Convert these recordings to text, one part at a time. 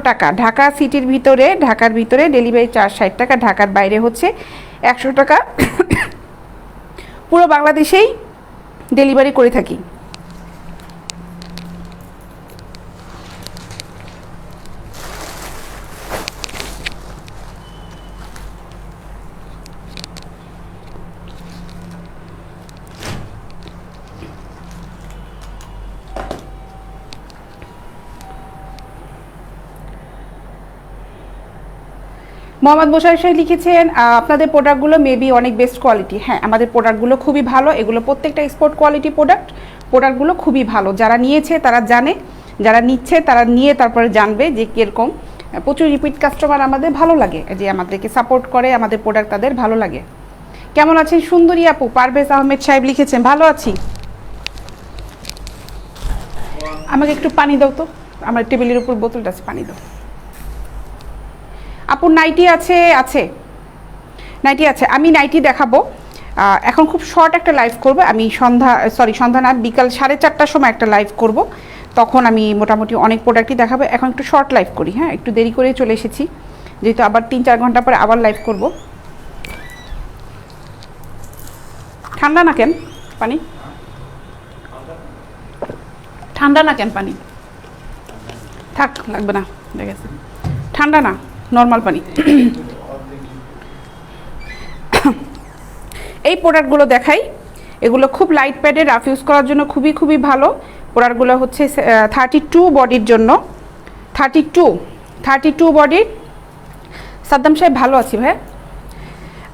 টাকা। ঢাকা সিটির ভিতরে, ঢাকার ভিতরে ডেলিভারি চার্জ 60 টাকা, ঢাকার বাইরে হচ্ছে 100 টাকা। পুরো বাংলাদেশেই ডেলিভারি করে থাকি। মোহাম্মদ মোশাররফ সাহেব লিখেছেন আপনাদের প্রোডাক্টগুলো মেবি অনেক বেস্ট কোয়ালিটি। হ্যাঁ, আমাদের প্রোডাক্টগুলো খুবই ভালো, এগুলো প্রত্যেকটা এক্সপোর্ট কোয়ালিটি প্রোডাক্টগুলো খুবই ভালো। যারা নিয়েছে তারা জানে, যারা নিচ্ছে তারা নিয়ে তারপরে জানবে যে কীরকম। প্রচুর রিপিট কাস্টমার আমাদের, ভালো লাগে যে আমাদেরকে সাপোর্ট করে, আমাদের প্রোডাক্ট তাদের ভালো লাগে। কেমন আছেন সুন্দরী আপু? পারভেজ আহমেদ সাহেব লিখেছেন ভালো আছি। আমাকে একটু পানি দাও তো, আমার টেবিলের উপর বোতলটা আছে, পানি দাও। আপুর নাইটি আছে? আছে, নাইটি আছে। আমি নাইটি দেখাবো এখন। খুব শর্ট একটা লাইভ করব আমি, সন্ধ্যা না, বিকাল 4:30টার সময় একটা লাইভ করব। তখন আমি মোটামুটি অনেক প্রোডাক্টই দেখাবো। এখন একটু শর্ট লাইভ করি, হ্যাঁ, একটু দেরি করে চলে এসেছি যেহেতু আবার 3-4 ঘন্টা পরে আবার লাইভ করব। ঠান্ডা না কেন পানি? ঠান্ডা না কেন পানি? থাক, লাগবে না, ঠিক আছে। ঠান্ডা না, নর্মাল পানি। এই প্রোডাক্টগুলো দেখাই। এগুলো খুব লাইট প্যাডে রাফ ইউজ করার জন্য খুবই ভালো। প্রোডাক্টগুলো হচ্ছে 32 বডির জন্য। 32 বডির। সাদ্দাম সাহেব ভালো আছি ভাই।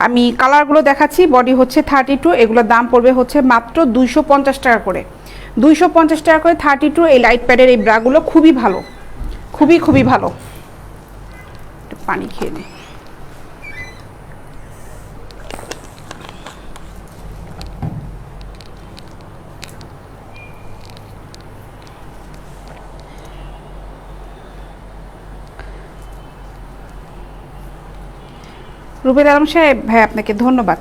আমি কালারগুলো দেখাচ্ছি। বডি হচ্ছে 32, এগুলোর দাম পড়বে হচ্ছে মাত্র 250 টাকা করে। 250 টাকা করে 32 এই লাইট প্যাডের এই ব্রাগুলো খুবই ভালো, খুবই ভালো। পানি খেয়ে নে। রুবেল আলম সাহেব ভাই আপনাকে ধন্যবাদ।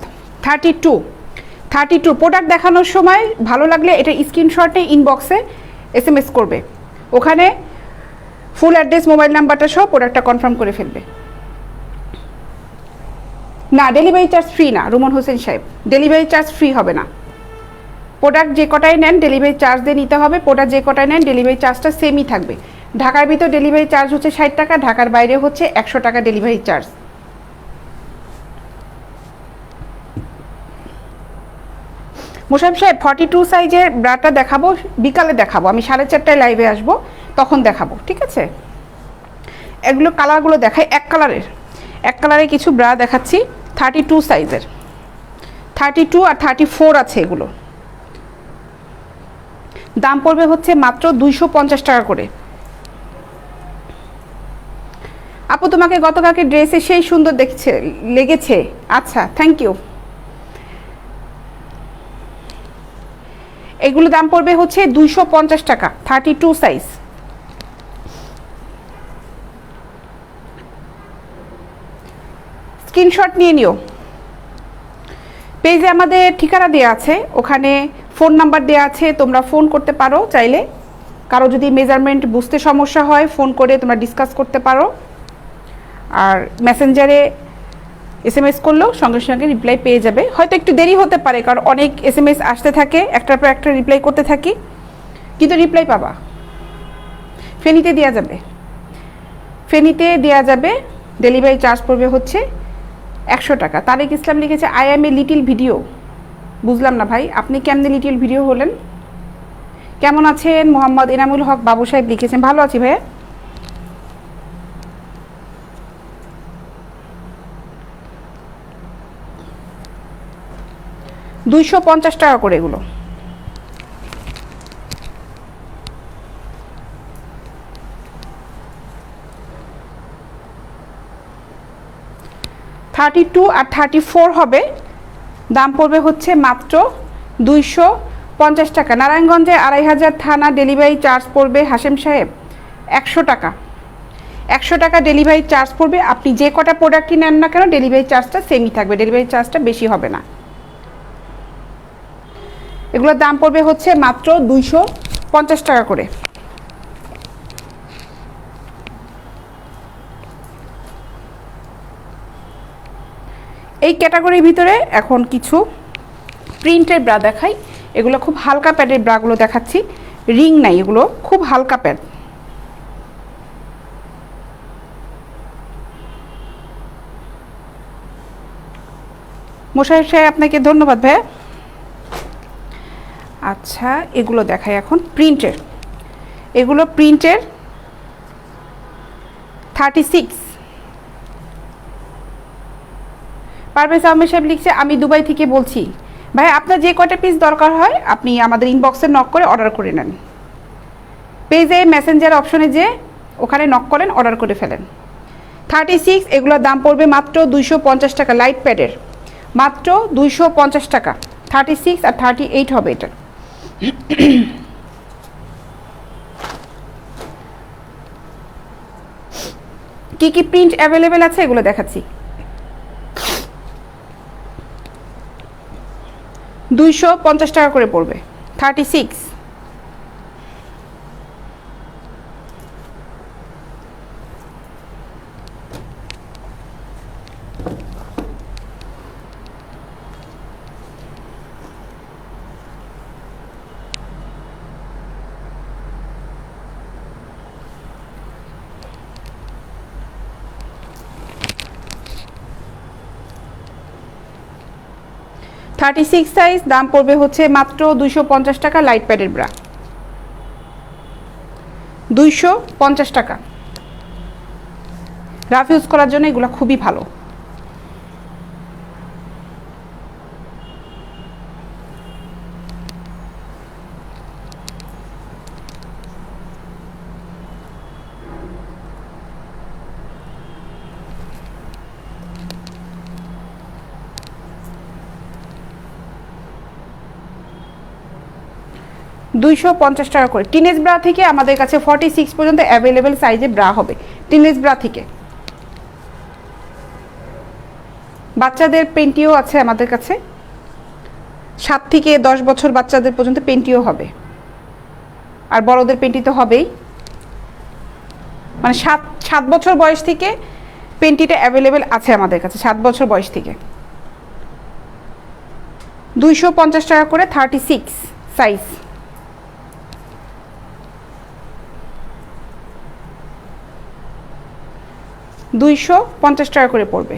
32 প্রোডাক্ট দেখানোর সময় ভালো লাগলে এটা স্ক্রিনশটে ইনবক্সে SMS করবে, ওখানে ফুল অ্যাড্রেস মোবাইল নাম্বারটা সহ প্রোডাক্টটা কনফার্ম করে ফেলবে। না, ডেলিভারি চার্জ ফ্রি না রুমন হোসেন সাহেব, ডেলিভারি চার্জ ফ্রি হবে না। প্রোডাক্ট যে কটাই নেন ডেলিভারি চার্জ দিয়ে নিতে হবে। প্রোডাক্ট যে কটাই নেন ডেলিভারি চার্জটা সেমই থাকবে। ঢাকার ভিতর ডেলিভারি চার্জ হচ্ছে 60 টাকা, ঢাকার বাইরে হচ্ছে 100 টাকা ডেলিভারি চার্জ। মোশাররফ সাহেব 42 সাইজের ব্রাটা দেখাবো, বিকালে দেখাবো। আমি 4:30টায় লাইভে আসবো, তখন দেখাবো, ঠিক আছে? এগুলো কালারগুলো দেখাই। এক কালারের কিছু ব্রা দেখাচ্ছি 32 সাইজের। 32 আর 34 আছে। এগুলো দাম পড়বে হচ্ছে মাত্র 250 টাকা করে। আপু তোমাকে গতকালকে ড্রেসে সেই সুন্দর লেগেছে। আচ্ছা, থ্যাংক ইউ। এগুলো দাম পড়বে হচ্ছে 250 টাকা, 32 সাইজ। স্ক্রিনশট নিয়ে নিও। পেজে আমাদের ঠিকানা দেওয়া আছে, ওখানে ফোন নাম্বার দেওয়া আছে, তোমরা ফোন করতে পারো চাইলে। কারো যদি মেজারমেন্ট বুঝতে সমস্যা হয় ফোন করে তোমরা ডিসকাস করতে পারো। আর মেসেঞ্জারে SMS করলেও সঙ্গে সঙ্গে রিপ্লাই পেয়ে যাবে। হয়তো একটু দেরি হতে পারে, কারণ অনেক SMS আসতে থাকে, একটার পর একটা রিপ্লাই করতে থাকি, কিন্তু রিপ্লাই পাবা। ফেনীতে দেওয়া যাবে। ডেলিভারি চার্জ পড়বে হচ্ছে 100 টাকা। তারেক ইসলাম লিখেছে I am a little video. বুঝলাম না ভাই, আপনি কেমনে লিটিল ভিডিও হলেন? কেমন আছেন? মোহাম্মদ এনামুল হক বাবু সাহেব লিখেছেন ভালো আছি ভাইয়া। 250 টাকা করে এগুলো। (32) আর 34 হবে, দাম পড়বে হচ্ছে মাত্র 250 টাকা। নারায়ণগঞ্জে 2500 থানা ডেলিভারি চার্জ পড়বে হাশেম সাহেব 100 টাকা। 100 টাকা ডেলিভারি চার্জ পড়বে। আপনি যে কটা প্রোডাক্টই নেন না কেন ডেলিভারি চার্জটা সেমই থাকবে, ডেলিভারি চার্জটা বেশি হবে না। এগুলোর দাম পড়বে হচ্ছে মাত্র 250 টাকা করে। এই ক্যাটাগরির ভিতরে এখন কিছু প্রিন্টের ব্রা দেখাই। এগুলো খুব হালকা প্যাডের ব্রাগুলো দেখাচ্ছি, রিং নাই, এগুলো খুব হালকা প্যাড। মোশাররফ সাহেব আপনাকে ধন্যবাদ ভাইয়া। আচ্ছা এগুলো দেখাই এখন প্রিন্টের, এগুলো প্রিন্টের 36। পারভেজ আহমেদ সাহেব লিখছে আমি দুবাই থেকে বলছি। ভাই আপনার যে কয়টা পিস দরকার হয় আপনি আমাদের ইনবক্সে নক করে অর্ডার করে নেন। পেজে মেসেঞ্জার অপশনে যে ওখানে নক করেন, অর্ডার করে ফেলেন। 36 এগুলোর দাম পড়বে মাত্র 250 টাকা, লাইট প্যাডের মাত্র 250 টাকা। 36 আর 38 হবে এটা। কি কি প্রিন্ট অ্যাভেলেবেল আছে এগুলো দেখাচ্ছি। 250 টাকা করে পড়বে 36। সাইজ দাম পড়বে হচ্ছে মাত্র 250 টাকা, লাইট প্যাডের ব্রা 250 টাকা। রাফ ইউজ করার জন্য এগুলো খুবই ভালো। $250 টাকা করে। টিনেজ ব্রা থেকে আমাদের কাছে 46 পর্যন্ত অ্যাভেলেবেল সাইজে ব্রা হবে টিনেজ ব্রা থেকে। বাচ্চাদের পেন্টিও আছে আমাদের কাছে, 7 থেকে 10 বছর বাচ্চাদের পর্যন্ত পেন্টিও হবে, আর বড়দের পেন্টি তো হবেই। মানে 7 বছর বয়স থেকে পেন্টিটা অ্যাভেলেবেল আছে আমাদের কাছে, 7 বছর বয়স থেকে। 250 টাকা করে 36 সাইজ। $250 টাকা করে পড়বে।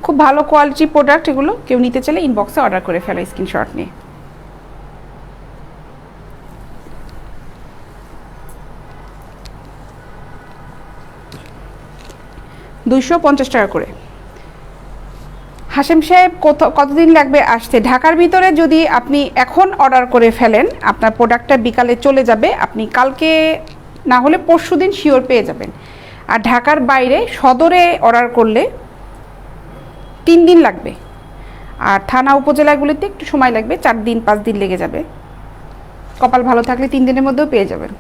খুব ভালো কোয়ালিটি প্রোডাক্ট এগুলো, কেউ নিতে চাইলে ইনবক্সে অর্ডার করে ফেলা স্ক্রিনশট নিয়ে। $250 টাকা করে। হাশেম সাহেব কতদিন লাগবে আসতে? ঢাকার ভিতরে যদি আপনি এখন অর্ডার করে ফেলেন আপনার প্রোডাক্টটা বিকালে চলে যাবে, আপনি কালকে না হলে পরশুদিন শিওর পেয়ে যাবেন। আর ঢাকার বাইরে সদরে অর্ডার করলে 3 দিন লাগবে, আর থানা উপজেলাগুলিতে একটু সময় লাগবে, 4 দিন 5 দিন লেগে যাবে। কপাল ভালো থাকলে 3 দিনের মধ্যেও পেয়ে যাবেন।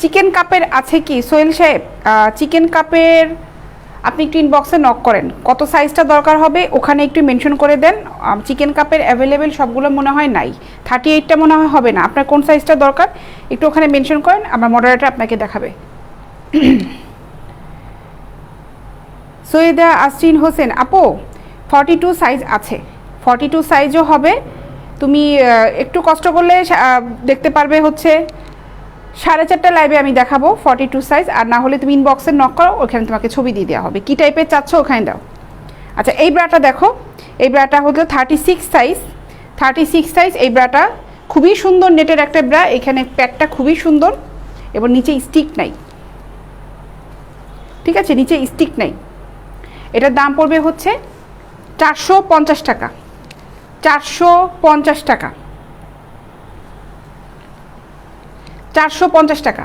চিকেন কাপের আছে কি সোহেল সাহেব? চিকেন কাপের আপনি একটু ইনবক্সে নক করেন, কত সাইজটা দরকার হবে ওখানে একটু মেনশন করে দেন। চিকেন কাপের অ্যাভেলেবেল সবগুলো মনে হয় নাই, 38টা মনে হয় হবে না। আপনার কোন সাইজটা দরকার একটু ওখানে মেনশন করেন, আমার মডারেটর আপনাকে দেখাবে। সৈয়দা আসরিন হোসেন আপু 42 সাইজ আছে, 42 সাইজও হবে। তুমি একটু কষ্ট করলে দেখতে পারবে হচ্ছে 4:30 লাইভে আমি দেখাবো 42 সাইজ, আর না হলে তুমি ইনবক্সে নক করো, ওখানে তোমাকে ছবি দিয়ে দেওয়া হবে, কী টাইপের চাচ্ছ ওখানে দাও। আচ্ছা এই ব্রাটা দেখো, এই ব্রাটা হলো 36 সাইজ, 36 সাইজ। এই ব্রাটা খুবই সুন্দর, নেটের একটা ব্রা, এখানে প্যাডটা খুবই সুন্দর এবং নিচে স্টিক নাই, ঠিক আছে, নিচে স্টিক নাই। এটার দাম পড়বে হচ্ছে 450 টাকা, 450 টাকা, 450 টাকা।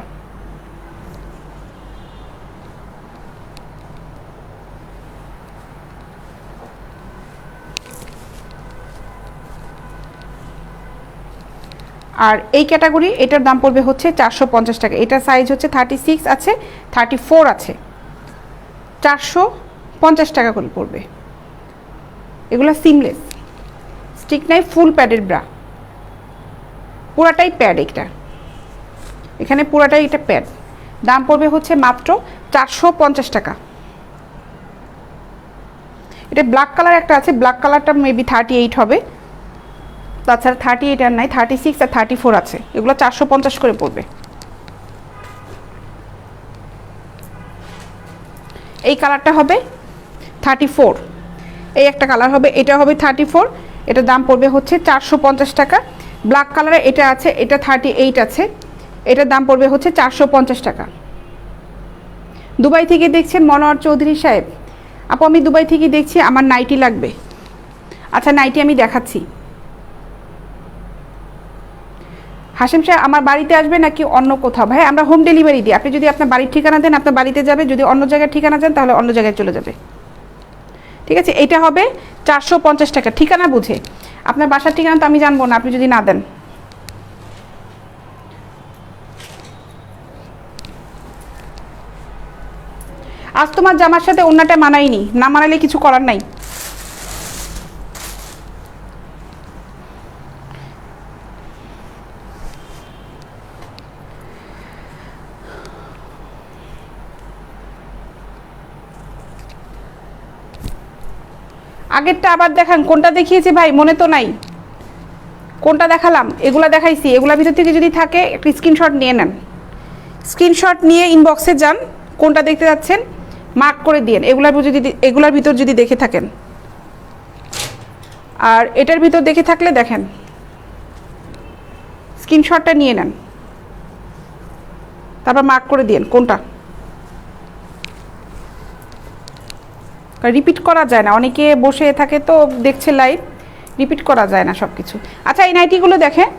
আর এই ক্যাটাগরি এটার দাম পড়বে হচ্ছে 450 টাকা। এটার সাইজ হচ্ছে 36 আছে, 34 আছে, 450 টাকা করে পড়বে। এগুলো সিমলেস, স্টিক নাই, ফুল প্যাডের ব্রা, পুরাটাই প্যাড, এটা এখানে পুরাটাই এটা প্যাড। দাম পড়বে হচ্ছে মাত্র 450 টাকা। এটা ব্ল্যাক কালার একটা আছে, ব্ল্যাক কালারটা মেবি 38 হবে, তাছাড়া 38 আর নাই, 36 আর 34 আছে, এগুলো 450 করে পড়বে। এই কালারটা হবে 34, এই একটা কালার হবে, এটা হবে 34, এটা দাম পড়বে হচ্ছে 450 টাকা। ব্ল্যাক কালারে এটা আছে, এটা 38 আছে, এটার দাম পড়বে হচ্ছে 450 টাকা। দুবাই থেকে দেখছেন মনোয়ার চৌধুরী সাহেব? আপু আমি দুবাই থেকে দেখছি, আমার নাইটি লাগবে। আচ্ছা নাইটি আমি দেখাচ্ছি। হাশেম সাহেব আমার বাড়িতে আসবে নাকি অন্য কোথাও? ভাই আমরা হোম ডেলিভারি দিই, আপনি যদি আপনার বাড়ির ঠিকানা দেন আপনার বাড়িতে যাবে, যদি অন্য জায়গায় ঠিকানা দেন তাহলে অন্য জায়গায় চলে যাবে। ঠিক আছে, এটা হবে 450 টাকা, ঠিকানা বুঝে। আপনার বাসার ঠিকানা তো আমি জানবো না আপনি যদি না দেন। আজ তোমার জামার সাথে অন্যটা মানায়নি, না মানালে কিছু করার নাই। আগেরটা আবার দেখান, কোনটা দেখিয়েছি ভাই মনে তো নাই, কোনটা দেখালাম? এগুলা দেখাইছি, এগুলার ভিতর থেকে যদি থাকে একটা স্ক্রিনশট নিয়ে নেন, স্ক্রিনশট নিয়ে ইনবক্সে যান, কোনটা দেখতে যাচ্ছেন মার্ক করে দিন, এগুলার ভিতর যদি দেখে থাকেন। আর এটার ভিতর দেখে থাকলে দেখেন, স্ক্রিনশটটা নিয়ে নেন, তারপর মার্ক করে দিন কোনটা। রিপিট করা যায় না, অনেকে বসে থাকে তো দেখছে লাইভ, রিপিট করা যায় না সব কিছু। আচ্ছা এই নাইটিগুলো দেখেন,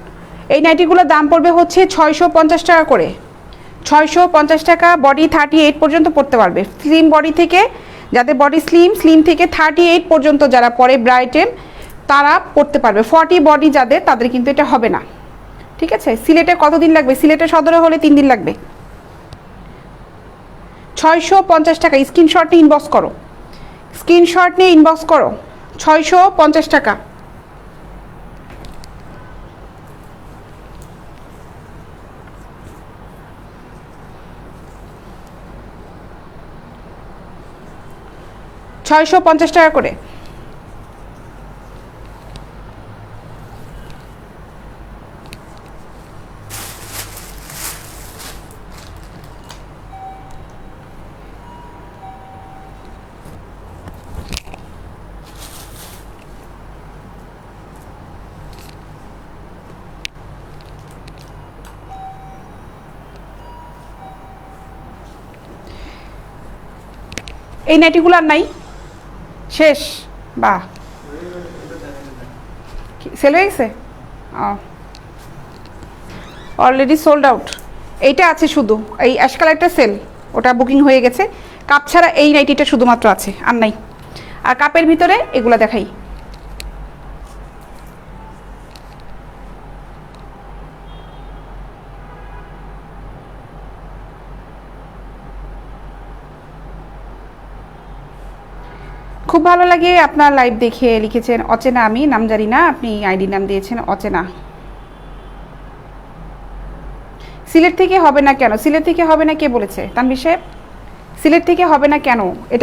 এই নাইটিগুলোর দাম পড়বে হচ্ছে 650 টাকা করে, 650 টাকা। বডি 38 পর্যন্ত পড়তে পারবে, স্লিম বডি থেকে, যাদের বডি স্লিম থেকে 38 পর্যন্ত যারা পরে ব্রাইটেন তারা পড়তে পারবে। 40 বডি যাদের, তাদের কিন্তু এটা হবে না। ঠিক আছে, সিলেটে কতদিন লাগবে? সিলেটে সদরে হলে 3 দিন লাগবে। 650 টাকা, স্ক্রিনশট নিয়ে ইনবক্স করো, স্ক্রিনশট নিয়ে ইনবক্স করো, 650 টাকা। টাকা করে। এই নাইটিগুলো আর নাই, শেষ? বাহ, সেল হয়ে গেছে, অলরেডি সোল্ড আউট। এইটা আছে শুধু, এই অ্যাশ কালারটা সেল, ওটা বুকিং হয়ে গেছে। কাপ ছাড়া এই নাইটিটা শুধুমাত্র আছে, আর নাই। আর কাপের ভিতরে এগুলা দেখাই, খুব ভালো লাগে আপনার লাইভ দেখে। লিখেছেন অচেনা, আমি নাম জানি না, আপনি আইডি নাম দিয়েছেন অচেনা। সিলেট থেকে হবে না কেন? সিলেট থেকে হবে না কে বলেছে? তানভীর সাহেব সিলেট থেকে হবে না কেন? এটা